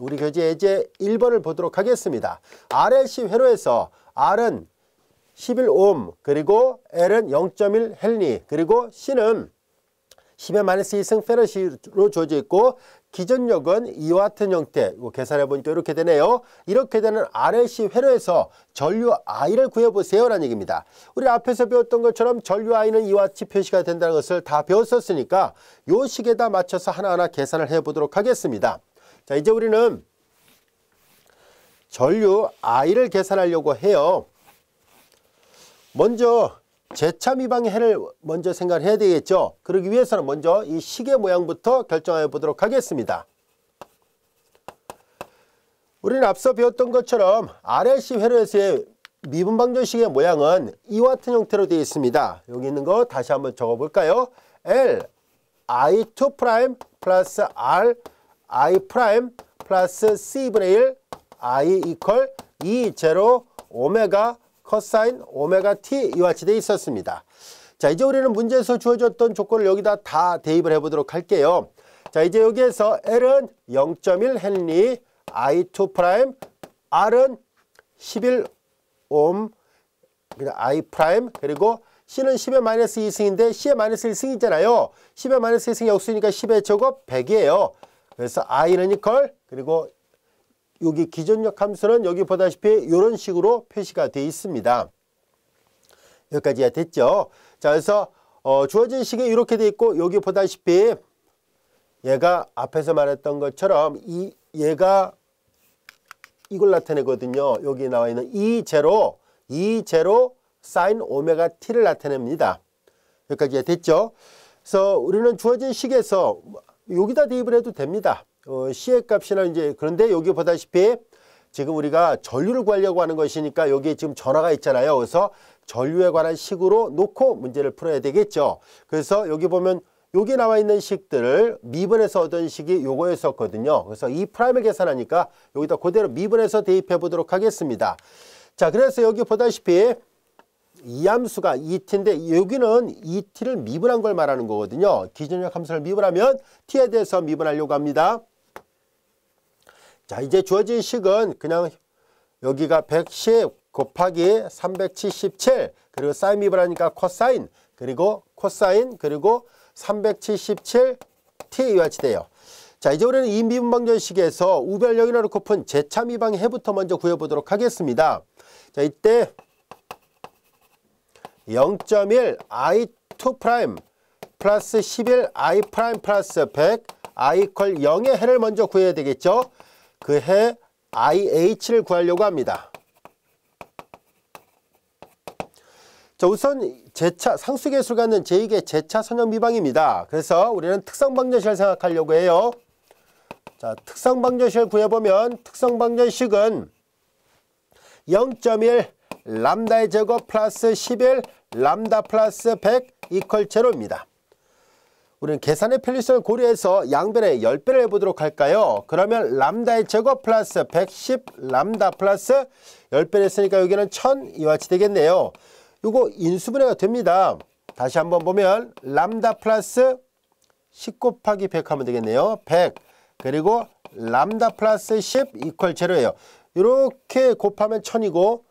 우리 교재 예제 1번을 보도록 하겠습니다. RLC 회로에서 R은 11오hm, 그리고 L은 0.1 헨리, 그리고 C는 10의 마이너스 2승 페러시로 주어져 있고 기전력은 이와 같은 형태, 이거 계산해 보니까 이렇게 되네요. 이렇게 되는 RLC 회로에서 전류 I를 구해보세요 라는 얘기입니다. 우리 앞에서 배웠던 것처럼 전류 I는 이와 같이 표시가 된다는 것을 다 배웠었으니까 요 식에다 맞춰서 하나하나 계산을 해보도록 하겠습니다. 자, 이제 우리는 전류 I를 계산하려고 해요. 먼저 제차 미방의 해를 먼저 생각을 해야 되겠죠. 그러기 위해서는 먼저 이 식의 모양부터 결정해 보도록 하겠습니다. 우리는 앞서 배웠던 것처럼 RLC 회로에서의 미분방정식의 모양은 이와 같은 형태로 되어 있습니다. 여기 있는 거 다시 한번 적어 볼까요? L I2' 플러스 R I' 플러스 C분의 1 I 이퀄 2 제로 오메가 코사인 오메가 t 이와 같이 되어 있었습니다. 자, 이제 우리는 문제에서 주어졌던 조건을 여기다 다 대입을 해보도록 할게요. 자, 이제 여기에서 L은 0.1 헨리, I2', R은 11오hm, I', 그리고 C는 10의 마이너스 2승인데 C의 마이너스 1승이잖아요. 10의 마이너스 1승이 역수니까 10의 제곱 100이에요. 그래서 I는 이퀄, 그리고 여기 기전력 함수는 여기 보다시피 이런 식으로 표시가 되어 있습니다. 여기까지야 됐죠? 자, 그래서 주어진 식이 이렇게 되어 있고 여기 보다시피 얘가 앞에서 말했던 것처럼 얘가 이걸 나타내거든요. 여기 나와 있는 E0 사인 오메가 t를 나타냅니다. 여기까지야 됐죠? 그래서 우리는 주어진 식에서 여기다 대입을 해도 됩니다. C의 값이나 이제 그런데 여기 보다시피 지금 우리가 전류를 구하려고 하는 것이니까 여기에 지금 전화가 있잖아요. 그래서 전류에 관한 식으로 놓고 문제를 풀어야 되겠죠. 그래서 여기 보면 여기 나와 있는 식들을 미분해서 얻은 식이 요거였었거든요. 그래서 이 프라임을 계산하니까 여기다 그대로 미분해서 대입해 보도록 하겠습니다. 자, 그래서 여기 보다시피 이 함수가 2t인데 여기는 2t를 미분한 걸 말하는 거거든요. 기전력 함수를 미분하면 t에 대해서 미분하려고 합니다. 자, 이제 주어진 식은 그냥 여기가 110 곱하기 377 그리고 사인 미분하니까 코사인 그리고 377 t와 같이 돼요. 자, 이제 우리는 이 미분방정식에서 우별령이라 놓고 푼 제차 미방의 해부터 먼저 구해보도록 하겠습니다. 자, 이때 0.1 I2' 플러스 11 I' 플러스 100 I 이퀄 0의 해를 먼저 구해야 되겠죠. 그 해 IH를 구하려고 합니다. 자, 우선 제차 상수계수를 갖는 제2계 제차 선형 미방입니다. 그래서 우리는 특성방정식을 생각하려고 해요. 자, 특성방정식을 구해보면 특성방정식은 0.1 람다의 제곱 플러스 11 람다 플러스 100 이퀄 제로입니다. 우리는 계산의 편리성을 고려해서 양변에 10배를 해보도록 할까요? 그러면 람다의 제곱 플러스 110 람다 플러스 10배를 했으니까 여기는 1000 이와 같이 되겠네요. 이거 인수분해가 됩니다. 다시 한번 보면 람다 플러스 10 곱하기 100 하면 되겠네요. 100 그리고 람다 플러스 10 이퀄 제로예요. 이렇게 곱하면 1000이고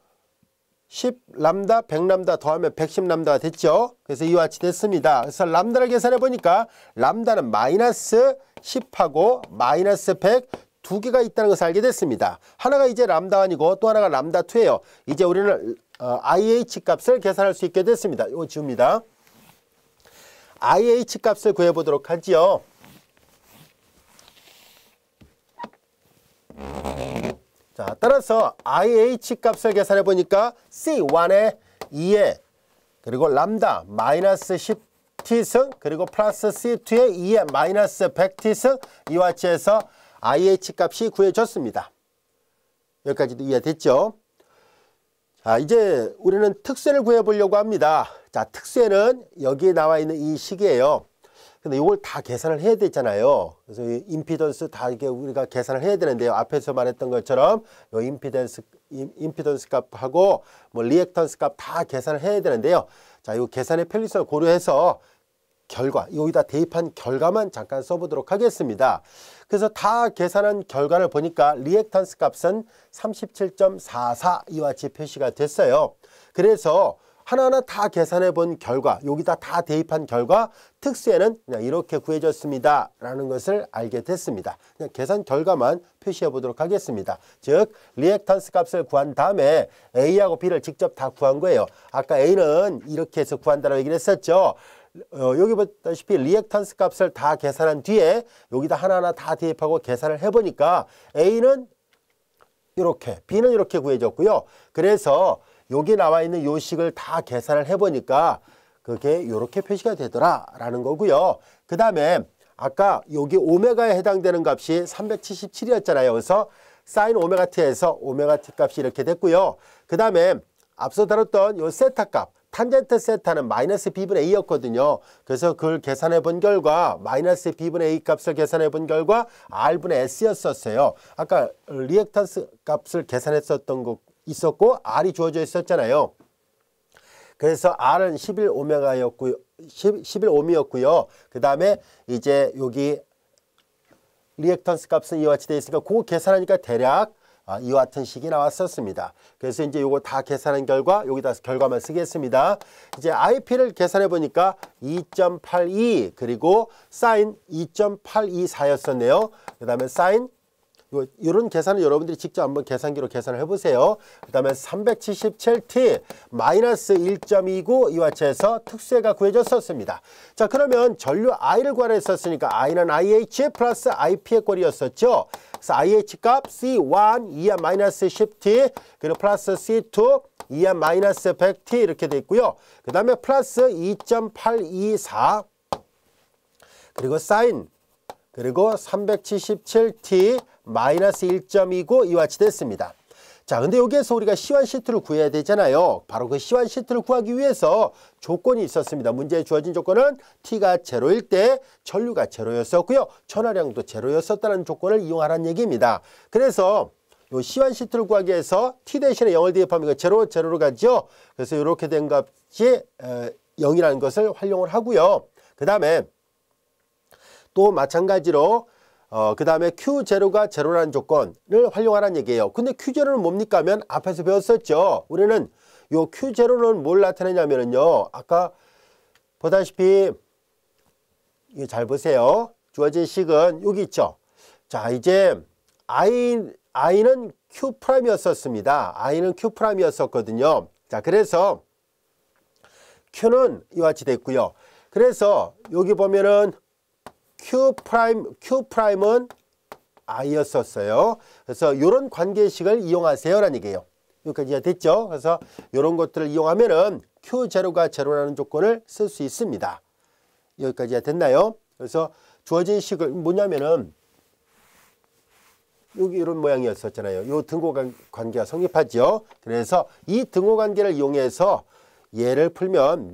10 람다, 100 람다 더하면 110 람다가 됐죠. 그래서 이와 같이 됐습니다. 그래서 람다를 계산해 보니까 람다는 마이너스 10하고 마이너스 100 두 개가 있다는 것을 알게 됐습니다. 하나가 이제 람다가 아니고 또 하나가 람다 2예요. 이제 우리는 IH 값을 계산할 수 있게 됐습니다. 이거 지웁니다. IH 값을 구해보도록 하지요. 자, 따라서 IH 값을 계산해 보니까 C1에 2에 그리고 람다 마이너스 10t승 그리고 플러스 C2에 2에 마이너스 100t승 이와 같이 해서 IH 값이 구해졌습니다. 여기까지도 이해됐죠? 자, 이제 우리는 특수를 구해보려고 합니다. 자, 특수는 여기에 나와 있는 이 식이에요. 근데 이걸 다 계산을 해야 되잖아요. 그래서 이 임피던스 다 이게 우리가 계산을 해야 되는데요. 앞에서 말했던 것처럼 이 임피던스 값하고 뭐 리액턴스 값 다 계산을 해야 되는데요. 자, 이 계산의 편리성을 고려해서 결과, 여기다 대입한 결과만 잠깐 써보도록 하겠습니다. 그래서 다 계산한 결과를 보니까 리액턴스 값은 37.44 이와 같이 표시가 됐어요. 그래서 하나하나 다 계산해 본 결과, 여기다 다 대입한 결과 특수에는 그냥 이렇게 구해졌습니다 라는 것을 알게 됐습니다. 그냥 계산 결과만 표시해 보도록 하겠습니다. 즉 리액턴스 값을 구한 다음에 A하고 B를 직접 다 구한 거예요. 아까 A는 이렇게 해서 구한다라고 얘기를 했었죠. 여기 보다시피 리액턴스 값을 다 계산한 뒤에 여기다 하나하나 다 대입하고 계산을 해보니까 A는 이렇게, B는 이렇게 구해졌고요. 그래서 여기 나와 있는 요 식을 다 계산을 해보니까 그게 이렇게 표시가 되더라라는 거고요. 그 다음에 아까 여기 오메가에 해당되는 값이 377이었잖아요. 그래서 사인 오메가 t에서 오메가 t 값이 이렇게 됐고요. 그 다음에 앞서 다뤘던 요 세타 값, 탄젠트 세타는 마이너스 b분의 a였거든요. 그래서 그걸 계산해 본 결과 마이너스 b분의 a 값을 계산해 본 결과 r분의 s였었어요. 아까 리액턴스 값을 계산했었던 거 있었고 R이 주어져 있었잖아요. 그래서 R은 11오메가였고요. 11옴이었고요. 그 다음에 이제 여기 리액턴스 값은 이와 같이 되어 있으니까 그거 계산하니까 대략 이와 같은 식이 나왔었습니다. 그래서 이제 요거 다 계산한 결과 여기다 결과만 쓰겠습니다. 이제 IP를 계산해 보니까 2.82 그리고 사인 2.824였었네요. 그 다음에 사인 이런 계산은 여러분들이 직접 한번 계산기로 계산을 해보세요. 그 다음에 377t 마이너스 1.29 이와 같이 해서 특수해가 구해졌었습니다. 자, 그러면 전류 I를 구하라 했었으니까 I는 IH 플러스 IP의 꼴이었었죠. 그래서 IH 값 C1 2의 마이너스 10t 그리고 플러스 C2 2의 마이너스 100t 이렇게 돼 있고요. 그 다음에 플러스 2.824 그리고 사인 그리고 377t 마이너스 1.29 이와 같이 됐습니다. 자, 근데 여기에서 우리가 C1C2를 구해야 되잖아요. 바로 그 C1C2를 구하기 위해서 조건이 있었습니다. 문제에 주어진 조건은 T가 제로일 때 전류가 제로였었고요. 전하량도 제로였었다는 조건을 이용하라는 얘기입니다. 그래서 요 C1C2를 구하기 위해서 T 대신에 0을 대입하면 제로로 가죠. 그래서 이렇게 된 값이 0이라는 것을 활용을 하고요. 그 다음에 또 마찬가지로 그 다음에 Q0가 제로라는 조건을 활용하라는 얘기예요. 근데 Q0는 뭡니까 하면 앞에서 배웠었죠. 우리는 요 Q0는 뭘 나타내냐면요. 아까 보다시피 이거 잘 보세요. 주어진 식은 여기 있죠. 자, 이제 I는 Q'이었었습니다. I는 Q'이었었거든요. 자, 그래서 Q는 이와 같이 됐고요. 그래서 여기 보면은 Q'은 I였었어요. 그래서 이런 관계식을 이용하세요 라는 얘기예요. 여기까지 됐죠? 그래서 이런 것들을 이용하면은 Q0가 제로라는 조건을 쓸 수 있습니다. 여기까지 됐나요? 그래서 주어진 식을 뭐냐면은 여기 이런 모양이었었잖아요. 이 등호 관계가 성립하죠. 그래서 이 등호 관계를 이용해서 얘를 풀면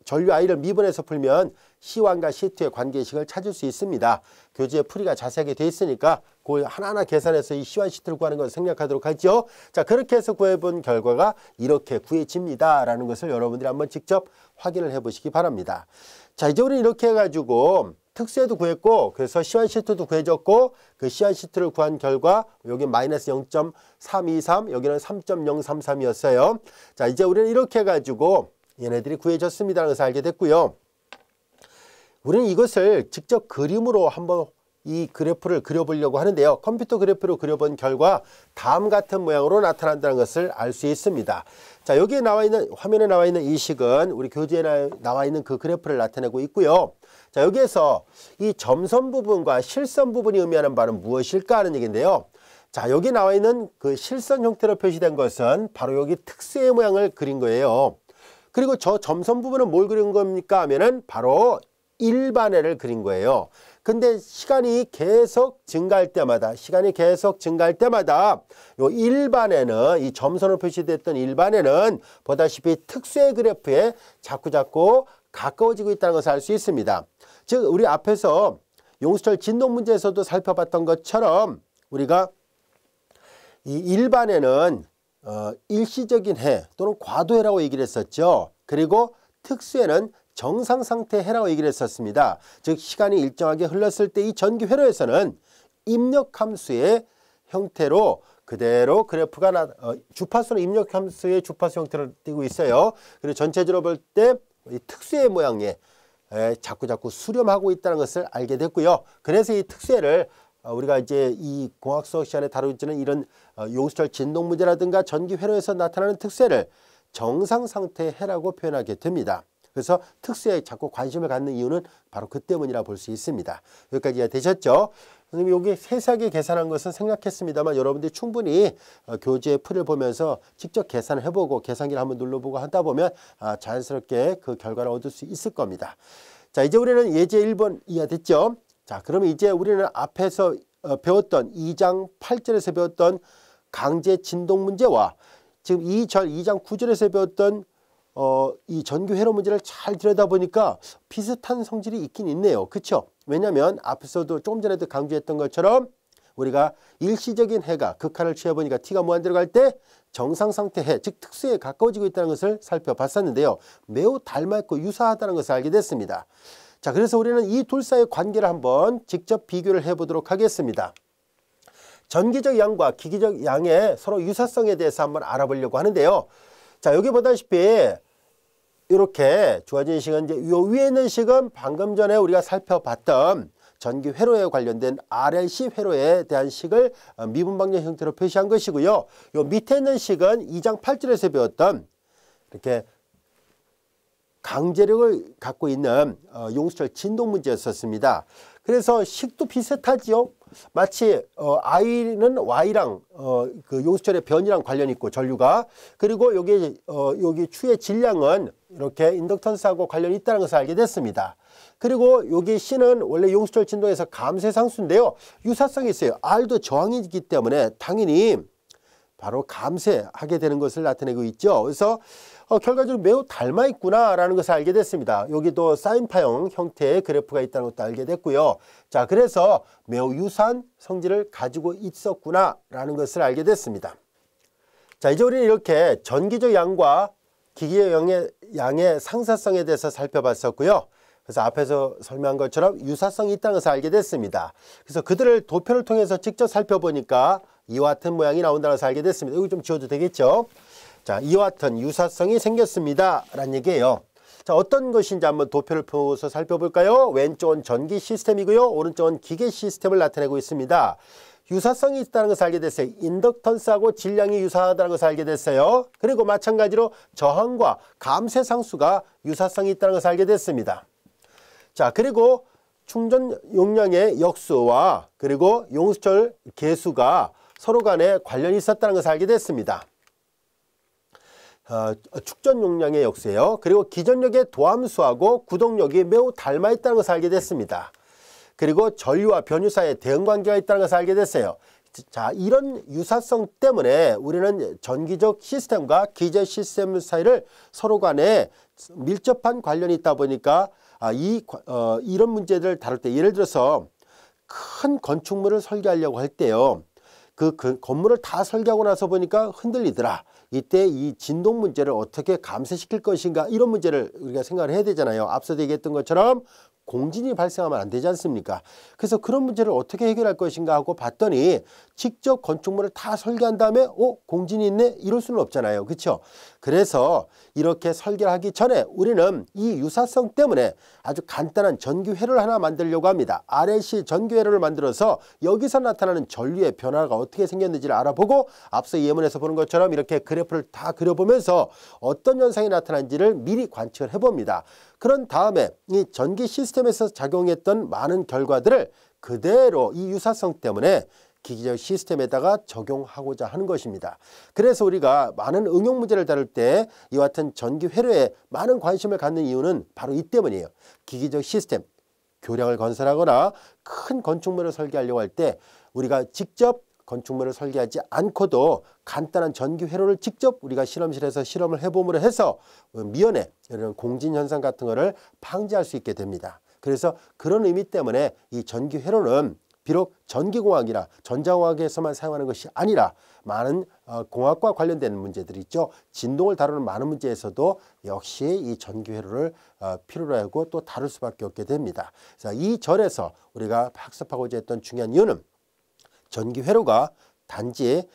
전류 I를 미분해서 풀면 C1과 C2의 관계식을 찾을 수 있습니다. 교재에 풀이가 자세하게 되어 있으니까 그걸 하나하나 계산해서 이 C1, C2를 구하는 것을 생략하도록 하죠. 자, 그렇게 해서 구해본 결과가 이렇게 구해집니다. 라는 것을 여러분들이 한번 직접 확인을 해보시기 바랍니다. 자, 이제 우리는 이렇게 해가지고 특수에도 구했고 그래서 C1, C2도 구해졌고 그 C1, C2를 구한 결과 여기 마이너스 0.323 여기는 3.033이었어요. 자, 이제 우리는 이렇게 해가지고 얘네들이 구해졌습니다라는 것을 알게 됐고요. 우리는 이것을 직접 그림으로 한번 이 그래프를 그려보려고 하는데요. 컴퓨터 그래프로 그려본 결과 다음 같은 모양으로 나타난다는 것을 알 수 있습니다. 자, 여기에 나와 있는 화면에 나와 있는 이 식은 우리 교재에 나와 있는 그 그래프를 나타내고 있고요. 자, 여기에서 이 점선 부분과 실선 부분이 의미하는 바는 무엇일까 하는 얘기인데요. 자, 여기 나와 있는 그 실선 형태로 표시된 것은 바로 여기 특수의 모양을 그린 거예요. 그리고 저 점선 부분은 뭘 그린 겁니까 하면은 바로 일반회를 그린 거예요. 근데 시간이 계속 증가할 때마다 요 일반회는 이 점선으로 표시됐던 일반회는 보다시피 특수의 그래프에 자꾸 가까워지고 있다는 것을 알 수 있습니다. 즉 우리 앞에서 용수철 진동 문제에서도 살펴봤던 것처럼 우리가 이 일반회는 일시적인 해 또는 과도해라고 얘기를 했었죠. 그리고 특수해는 정상 상태 해라고 얘기를 했었습니다. 즉 시간이 일정하게 흘렀을 때 이 전기 회로에서는 입력 함수의 형태로 그대로 그래프가 주파수는 입력 함수의 주파수 형태를 띄고 있어요. 그리고 전체적으로 볼 때 특수의 모양에 자꾸 수렴하고 있다는 것을 알게 됐고요. 그래서 이 특수해를 우리가 이제 이 공학 수학 시간에 다루지는 이런 용수철 진동 문제라든가 전기 회로에서 나타나는 특수해를 정상 상태의 해라고 표현하게 됩니다. 그래서 특수해에 자꾸 관심을 갖는 이유는 바로 그 때문이라 볼 수 있습니다. 여기까지 되셨죠? 선생님이 여기 세세하게 계산한 것은 생략했습니다만 여러분들이 충분히 교재 풀을 보면서 직접 계산을 해보고 계산기를 한번 눌러보고 하다 보면 자연스럽게 그 결과를 얻을 수 있을 겁니다. 자, 이제 우리는 예제 1번 이해됐죠? 자, 그러면 이제 우리는 앞에서 배웠던 2장 8절에서 배웠던 강제 진동 문제와 지금 2장 9절에서 배웠던 이 전기 회로 문제를 잘 들여다보니까 비슷한 성질이 있긴 있네요. 그렇죠? 왜냐하면 앞에서도 조금 전에도 강조했던 것처럼 우리가 일시적인 해가 극한을 취해보니까 t가 무한대로 갈 때 정상 상태 해, 즉 특수해에 가까워지고 있다는 것을 살펴봤었는데요. 매우 닮았고 유사하다는 것을 알게 됐습니다. 자, 그래서 우리는 이 둘 사이의 관계를 한번 직접 비교를 해보도록 하겠습니다. 전기적 양과 기기적 양의 서로 유사성에 대해서 한번 알아보려고 하는데요. 자, 여기 보다시피 이렇게 주어진 식은 이제 요 위에 있는 식은 방금 전에 우리가 살펴봤던 전기 회로에 관련된 RLC 회로에 대한 식을 미분방정 형태로 표시한 것이고요. 요 밑에 있는 식은 2장 8절에서 배웠던 이렇게 강제력을 갖고 있는 용수철 진동 문제였었습니다. 그래서 식도 비슷하지요. 마치 I는 Y랑 그 용수철의 변이랑 관련이 있고 전류가, 그리고 여기 추의 질량은 이렇게 인덕턴스하고 관련이 있다는 것을 알게 됐습니다. 그리고 여기 C는 원래 용수철 진동에서 감쇄 상수인데요. 유사성이 있어요. R도 저항이기 때문에 당연히 바로 감쇄하게 되는 것을 나타내고 있죠. 그래서 결과적으로 매우 닮아 있구나라는 것을 알게 됐습니다. 여기도 사인파형 형태의 그래프가 있다는 것도 알게 됐고요. 자, 그래서 매우 유사한 성질을 가지고 있었구나라는 것을 알게 됐습니다. 자, 이제 우리는 이렇게 전기적 양과 기기적 양의 상사성에 대해서 살펴봤었고요. 그래서 앞에서 설명한 것처럼 유사성이 있다는 것을 알게 됐습니다. 그래서 그들을 도표를 통해서 직접 살펴보니까 이와 같은 모양이 나온다는 것을 알게 됐습니다. 여기 좀 지워도 되겠죠? 자, 이와 같은 유사성이 생겼습니다 라는 얘기예요. 자, 어떤 것인지 한번 도표를 펴서 살펴볼까요? 왼쪽은 전기 시스템이고요. 오른쪽은 기계 시스템을 나타내고 있습니다. 유사성이 있다는 것을 알게 됐어요. 인덕턴스하고 질량이 유사하다는 것을 알게 됐어요. 그리고 마찬가지로 저항과 감쇄 상수가 유사성이 있다는 것을 알게 됐습니다. 자, 그리고 충전 용량의 역수와 그리고 용수철 개수가 서로 간에 관련이 있었다는 것을 알게 됐습니다. 축전 용량의 역수예요. 그리고 기전력의 도함수하고 구동력이 매우 닮아 있다는 것을 알게 됐습니다. 그리고 전류와 변유 사이에 대응 관계가 있다는 것을 알게 됐어요. 자, 이런 유사성 때문에 우리는 전기적 시스템과 기계적 시스템 사이를 서로 간에 밀접한 관련이 있다 보니까 이런 문제들을 다룰 때, 예를 들어서 큰 건축물을 설계하려고 할 때요, 그 건물을 다 설계하고 나서 보니까 흔들리더라. 이때 이 진동 문제를 어떻게 감쇄시킬 것인가, 이런 문제를 우리가 생각을 해야 되잖아요. 앞서도 얘기했던 것처럼 공진이 발생하면 안 되지 않습니까? 그래서 그런 문제를 어떻게 해결할 것인가 하고 봤더니 직접 건축물을 다 설계한 다음에 공진이 있네? 이럴 수는 없잖아요. 그렇죠? 그래서 이렇게 설계를 하기 전에 우리는 이 유사성 때문에 아주 간단한 전기회로를 하나 만들려고 합니다. RLC 전기회로를 만들어서 여기서 나타나는 전류의 변화가 어떻게 생겼는지를 알아보고 앞서 예문에서 보는 것처럼 이렇게 그래프를 다 그려보면서 어떤 현상이 나타나는지를 미리 관측을 해봅니다. 그런 다음에 이 전기 시스템에서 작용했던 많은 결과들을 그대로 이 유사성 때문에 기기적 시스템에다가 적용하고자 하는 것입니다. 그래서 우리가 많은 응용 문제를 다룰 때 이와 같은 전기 회로에 많은 관심을 갖는 이유는 바로 이 때문이에요. 기기적 시스템, 교량을 건설하거나 큰 건축물을 설계하려고 할 때 우리가 직접 건축물을 설계하지 않고도 간단한 전기 회로를 직접 우리가 실험실에서 실험을 해봄으로 해서 미연에 이런 공진 현상 같은 거를 방지할 수 있게 됩니다. 그래서 그런 의미 때문에 이 전기 회로는 비록 전기공학이나 전자공학에서만 사용하는 것이 아니라 많은 공학과 관련된 문제들이 있죠. 진동을 다루는 많은 문제에서도 역시 이 전기회로를 필요로 하고 또 다룰 수밖에 없게 됩니다. 자, 이 절에서 우리가 학습하고자 했던 중요한 이유는 전기회로가 단지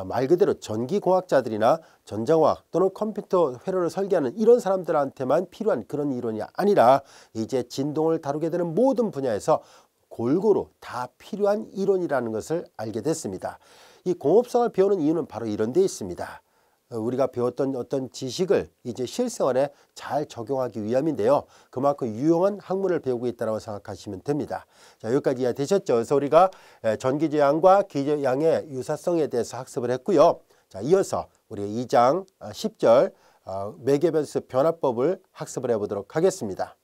말 그대로 전기공학자들이나 전자공학 또는 컴퓨터 회로를 설계하는 이런 사람들한테만 필요한 그런 이론이 아니라 이제 진동을 다루게 되는 모든 분야에서 골고루 다 필요한 이론이라는 것을 알게 됐습니다. 이 공업성을 배우는 이유는 바로 이런 데 있습니다. 우리가 배웠던 어떤 지식을 이제 실생활에 잘 적용하기 위함인데요. 그만큼 유용한 학문을 배우고 있다고 생각하시면 됩니다. 자, 여기까지 이해되셨죠? 그래서 우리가 전기저항과 기저양의 유사성에 대해서 학습을 했고요. 자, 이어서 우리 2장 10절 매개변수 변화법을 학습을 해보도록 하겠습니다.